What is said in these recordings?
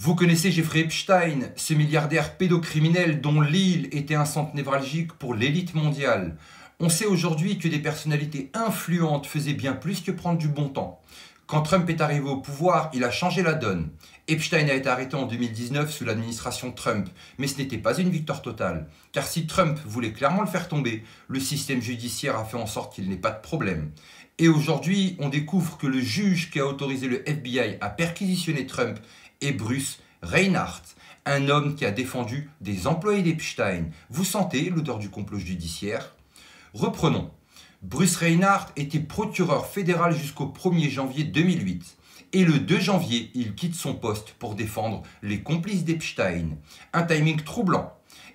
Vous connaissez Jeffrey Epstein, ce milliardaire pédocriminel dont l'île était un centre névralgique pour l'élite mondiale. On sait aujourd'hui que des personnalités influentes faisaient bien plus que prendre du bon temps. Quand Trump est arrivé au pouvoir, il a changé la donne. Epstein a été arrêté en 2019 sous l'administration Trump, mais ce n'était pas une victoire totale. Car si Trump voulait clairement le faire tomber, le système judiciaire a fait en sorte qu'il n'ait pas de problème. Et aujourd'hui, on découvre que le juge qui a autorisé le FBI à perquisitionner Trump est Bruce Reinhart, un homme qui a défendu des employés d'Epstein. Vous sentez l'odeur du complot judiciaire? Reprenons. Bruce Reinhart était procureur fédéral jusqu'au 1er janvier 2008. Et le 2 janvier, il quitte son poste pour défendre les complices d'Epstein. Un timing troublant.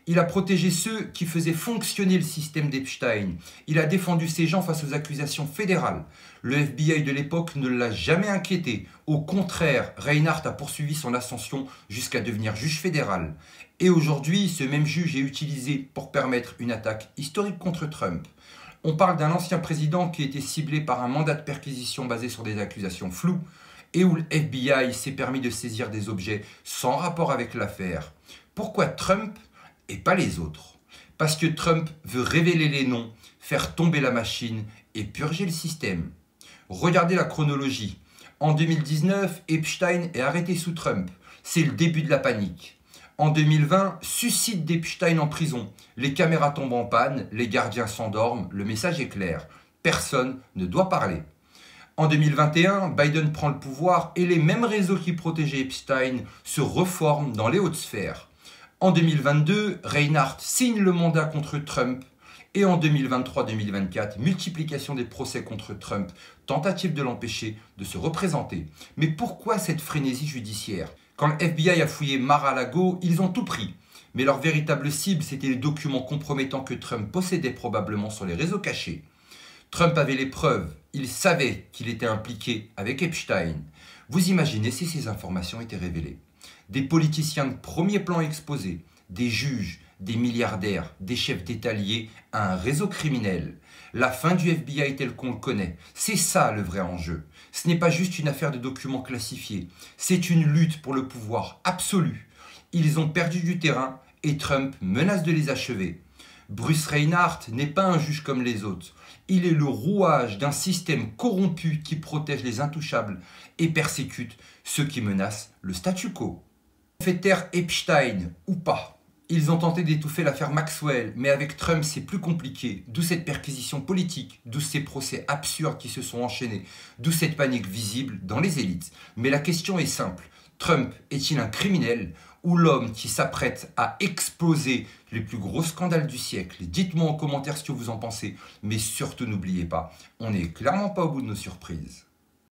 Il a protégé ceux qui faisaient fonctionner le système d'Epstein. Il a défendu ces gens face aux accusations fédérales. Le FBI de l'époque ne l'a jamais inquiété. Au contraire, Reinhart a poursuivi son ascension jusqu'à devenir juge fédéral. Et aujourd'hui, ce même juge est utilisé pour permettre une attaque historique contre Trump. On parle d'un ancien président qui était ciblé par un mandat de perquisition basé sur des accusations floues et où le FBI s'est permis de saisir des objets sans rapport avec l'affaire. Pourquoi Trump et pas les autres? Parce que Trump veut révéler les noms, faire tomber la machine et purger le système. Regardez la chronologie. En 2019, Epstein est arrêté sous Trump. C'est le début de la panique. En 2020, suicide d'Epstein en prison. Les caméras tombent en panne, les gardiens s'endorment, le message est clair. Personne ne doit parler. En 2021, Biden prend le pouvoir et les mêmes réseaux qui protégeaient Epstein se reforment dans les hautes sphères. En 2022, Reinhart signe le mandat contre Trump. Et en 2023-2024, multiplication des procès contre Trump, tentative de l'empêcher de se représenter. Mais pourquoi cette frénésie judiciaire? Quand le FBI a fouillé Mar-a-Lago, ils ont tout pris. Mais leur véritable cible, c'était les documents compromettants que Trump possédait probablement sur les réseaux cachés. Trump avait les preuves. Il savait qu'il était impliqué avec Epstein. Vous imaginez si ces informations étaient révélées? Des politiciens de premier plan exposés, des juges, des milliardaires, des chefs d'État liés à un réseau criminel. La fin du FBI tel qu'on le connaît, c'est ça le vrai enjeu. Ce n'est pas juste une affaire de documents classifiés, c'est une lutte pour le pouvoir absolu. Ils ont perdu du terrain et Trump menace de les achever. Bruce Reinhart n'est pas un juge comme les autres. Il est le rouage d'un système corrompu qui protège les intouchables et persécute ceux qui menacent le statu quo. On fait taire Epstein ou pas? Ils ont tenté d'étouffer l'affaire Maxwell, mais avec Trump c'est plus compliqué, d'où cette perquisition politique, d'où ces procès absurdes qui se sont enchaînés, d'où cette panique visible dans les élites. Mais la question est simple, Trump est-il un criminel ou l'homme qui s'apprête à exploser les plus gros scandales du siècle? Dites-moi en commentaire ce que vous en pensez, mais surtout n'oubliez pas, on n'est clairement pas au bout de nos surprises.